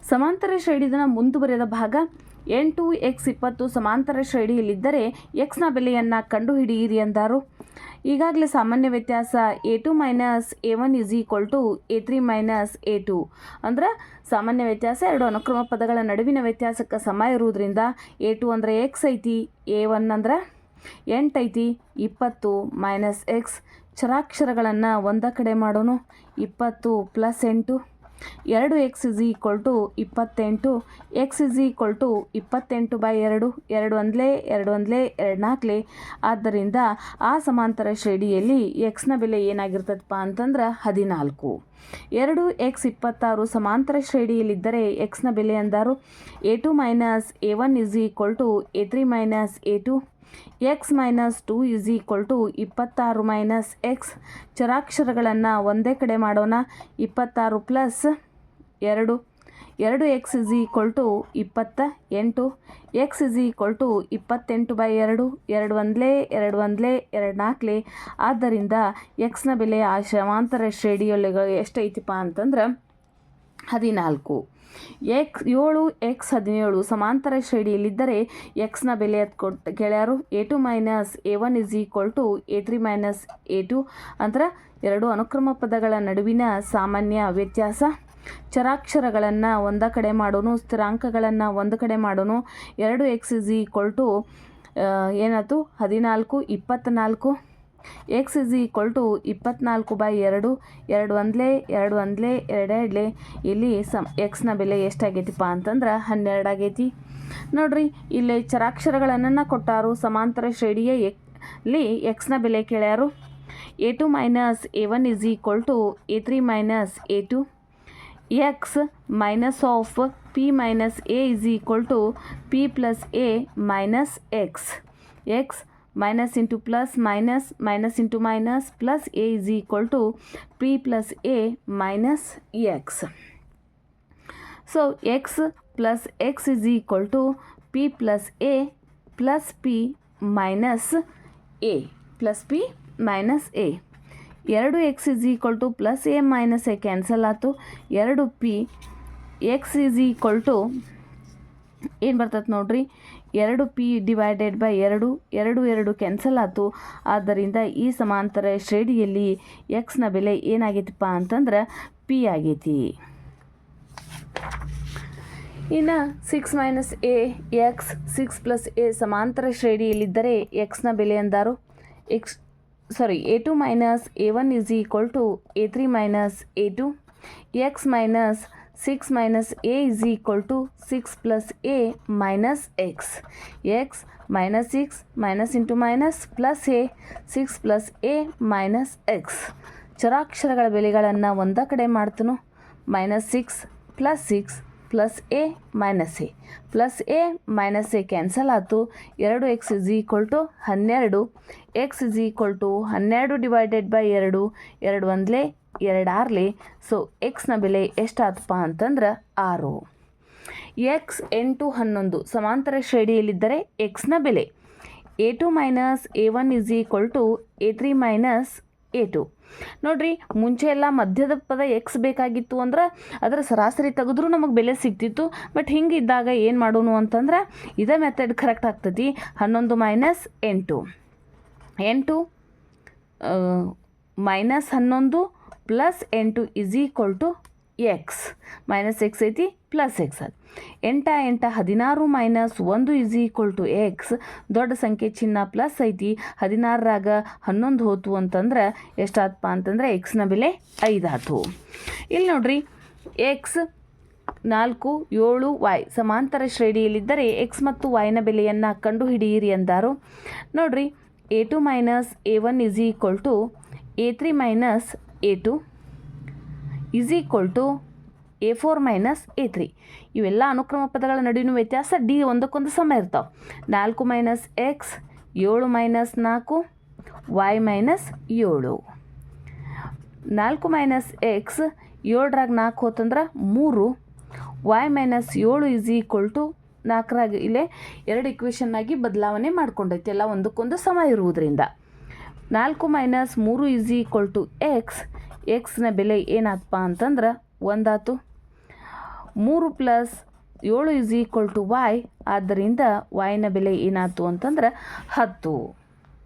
ಸಮಾಂತರ ಶ್ರೇಣಿಯ ಮುಂದುವರೆದ ಭಾಗ 8x20 ಸಮಾಂತರ ಶ್ರೇಣಿಯಲ್ಲಿದ್ದರೆ ಎಕ್ಸ್ನ ಬೆಲೆಯನ್ನು ಕಂಡುಹಿಡಿಯಿರಿ ಎಂದಾರು. ಈಗಾಗಲೇ ಸಾಮಾನ್ಯ ವ್ಯತ್ಯಾಸ a2 - a1 = a3 - a2 ಅಂದ್ರೆ ಸಾಮಾನ್ಯ ವ್ಯತ್ಯಾಸ ಎರಡು ಅನುಕ್ರಮ ಪದಗಳ ನಡುವಿನ ವ್ಯತ್ಯಾಸಕ್ಕೆ ಸಮ ಇರುವುದರಿಂದ a2 ಅಂದರೆ x ಐತಿ, a1 ಅಂದ್ರೆ 8 ಐತಿ. 20 - x ಚರಾಕ್ಷರಗಳನ್ನು ಒಂದ ಕಡೆ ಮಾಡೋಣ. 20 + 8 2x = 28, x = 28/2, 2 ಒಂದ್ಲೆ 2 ಒಂದ್ಲೆ 2 4. ಆದ್ದರಿಂದ ಆ ಸಮಾಂತರ ಶ್ರೇಣಿಯಲ್ಲಿ ಎಕ್ಸ್ನ ಬೆಲೆ ಏನಾಗಿರ್ತದಪ್ಪ ಅಂತಂದ್ರೆ 14. 2x26 ಸಮಾಂತರ ಶ್ರೇಣಿಯಲ್ಲಿದ್ದರೆ ಎಕ್ಸ್ನ ಬೆಲೆ ಅಂದಾರು. a2 - a1 = a3 - a2. x - 2 = 26 - x ಚರಾಕ್ಷರಗಳನ್ನು ಒಂದೇ ಕಡೆ ಮಾಡೋಣ. 26 + 2, 2x = 28, x = 28/2, 2 ಒಂದ್ಲೆ 2 ಒಂದ್ಲೆ 2 4. ಆದ್ದರಿಂದ ಎಕ್ಸ್ನ ಬೆಲೆ ಆ ಸಮಾಂತರ ಶ್ರೇಣಿಯಲ್ಲಿ ಎಷ್ಟೈತಿಪ್ಪ ಅಂತಂದ್ರೆ 14. 7x17 ಸಮಾಂತರ ಶ್ರೇಣಿಯಲ್ಲಿದ್ದರೆ ಎಕ್ಸ್ನ ಬೆಲೆ ಕೇಳ್ಯಾರು. a2 - a1 = a3 - a2 ಅಂದ್ರೆ ಎರಡು ಅನುಕ್ರಮ ಪದಗಳ ನಡುವಿನ ಸಾಮಾನ್ಯ ವ್ಯತ್ಯಾಸ. ಚರಾಕ್ಷರಗಳನ್ನು ಒಂದ ಕಡೆ ಮಾಡೋನು, ಸ್ಥಿರಾಂಕಗಳನ್ನು ಒಂದು ಕಡೆ ಮಾಡೋನು. 2x = ಏನಾಯ್ತು 14, 24. x = 24/2, 2 ಒಂದ್ಲೆ 2 ಒಂದ್ಲೆ 2 2. ಇಲ್ಲಿ ಎಕ್ಸ್ನ ಬೆಲೆ ಎಷ್ಟಾಗೈತಿಪ್ಪ ಅಂತಂದ್ರೆ 12 ಆಗೈತಿ. ನೋಡ್ರಿ ಇಲ್ಲಿ ಚರಾಕ್ಷರಗಳನ್ನು ಕೊಟ್ಟಾರು. ಸಮಾಂತರ ಶ್ರೇಣಿಯಲ್ಲಿ ಎಕ್ಸ್ನ ಬೆಲೆ ಕೇಳ್ಯಾರು. a2 - a1 = a3 - a2. x - p - a = p + a - x. x minus into plus minus minus into minus plus a = p plus a minus x. So x plus x = p plus a plus p minus a plus p minus a. 2x = plus a minus a cancel ಆಯ್ತು. 2p x ಏನು ಬರ್ತದೆ ನೋಡ್ರಿ 2p / 2, 2 cancel ಆಯ್ತು. ಆದ್ದರಿಂದ ಈ ಸಮಾಂತರ ಶ್ರೇಣಿಯಲ್ಲಿ ಎಕ್ಸ್ನ ಬೆಲೆ ಏನಾಗೈತಿಪ್ಪ ಅಂತಂದ್ರೆ p ಆಗೈತಿ. ಇನ್ನು 6 - a x 6 + a ಸಮಾಂತರ ಶ್ರೇಣಿಯಲ್ಲಿದ್ದರೆ ಎಕ್ಸ್ನ ಬೆಲೆ ಅಂದಾರು. a2 - a1 = a3 - a2. x - 6 - a = 6 + a minus x. x minus 6 minus into minus plus a 6 plus a minus x. ಚರಾಕ್ಷರಗಳ ಬೆಲೆಗಳನ್ನು ಒಂದ ಕಡೆ ಮಾಡ್ತನು. -6 + 6 plus a minus a plus a minus a cancel ಆಯ್ತು. 2x = 12, x = 12 / 2, 2 ಒಂದ್ಲೆ 2 6. So ಎಕ್ಸ್ನ ಬೆಲೆ ಎಷ್ಟಾತಪ್ಪ ಅಂತಂದ್ರೆ 6. x 8 11 ಸಮಾಂತರ ಶ್ರೇಣಿಯಲ್ಲಿದ್ದರೆ ಎಕ್ಸ್ನ ಬೆಲೆ a2 - a1 = a3 - a2. ನೋಡ್ರಿ ಮುಂಚೆ ಎಲ್ಲ ಮಧ್ಯದ ಪದ ಎಕ್ಸ್ ಬೇಕಾಗಿತ್ತು ಅಂದ್ರೆ ಅದರ ಸರಾಸರಿ ತೆಗೆದ್ರೂ ನಮಗೆ ಬೆಲೆ ಸಿಗ್ತಿತ್ತು. ಬಟ್ ಹಿಂಗಿದ್ದಾಗ ಏನು ಮಾಡೋಣ ಅಂತಂದ್ರೆ ಇದೇ ಮೆಥಡ್ ಕರೆಕ್ಟ್ ಆಗ್ತೈತಿ. 11 - 8 8 -11 + 8 = x - x ಐತಿ ಪ್ಲಸ್ x ಅದು 8 8 16 - 1 = x. ದೊಡ್ಡ ಸಂಖ್ಯೆ ಚಿಹ್ನ ಪ್ಲಸ್ ಐತಿ. 16ರಾಗ 11 ಹೋತು ಅಂತಂದ್ರೆ ಎಷ್ಟಾತಪ್ಪ ಅಂತಂದ್ರೆ ಎಕ್ಸ್ನ ಬೆಲೆ 5 ಆಯ್ತು. ಇಲ್ಲಿ ನೋಡ್ರಿ x 4 7 y ಸಮಾಂತರ ಶ್ರೇಣಿಯಲ್ಲಿದ್ದರೆ x ಮತ್ತು yನ ಬೆಲೆಯನ್ನು ಕಂಡುಹಿಡಿಯಿರಿ ಎಂದಾರು. ನೋಡ್ರಿ a2 - a1 = a3 - a2 = a4 - a3. ಇವೆಲ್ಲ ಅನುಕ್ರಮ ಪದಗಳ ನಡುವಿನ ವ್ಯತ್ಯಾಸ ಡಿ ಒಂದಕ್ಕೊಂದು ಸಮ ಇರ್ತಾವೆ. 4 - x 7 - 4 y - 7. 4 - x 7ರಾಗ 4 ಹೋತಂದ್ರೆ 3 y - 7 = 4ರಾಗ ಇಲ್ಲೇ 2 ಇಕ್ವೇಷನ್ ಆಗಿ ಬದಲಾವಣೆ ಮಾಡ್ಕೊಂಡೈತಿ. ಎಲ್ಲ ಒಂದಕ್ಕೊಂದು ಸಮ ಇರುವುದರಿಂದ 4 - 3 = x. ಎಕ್ಸ್ನ ಬೆಲೆ ಏನಾತಪ್ಪ ಅಂತಂದ್ರೆ 1 ಆಯ್ತು. 3 ಪ್ಲಸ್ 7 = y. ಆದ್ದರಿಂದ y ನ ಬೆಲೆ ಏನಾಯ್ತು ಅಂತಂದ್ರೆ 10.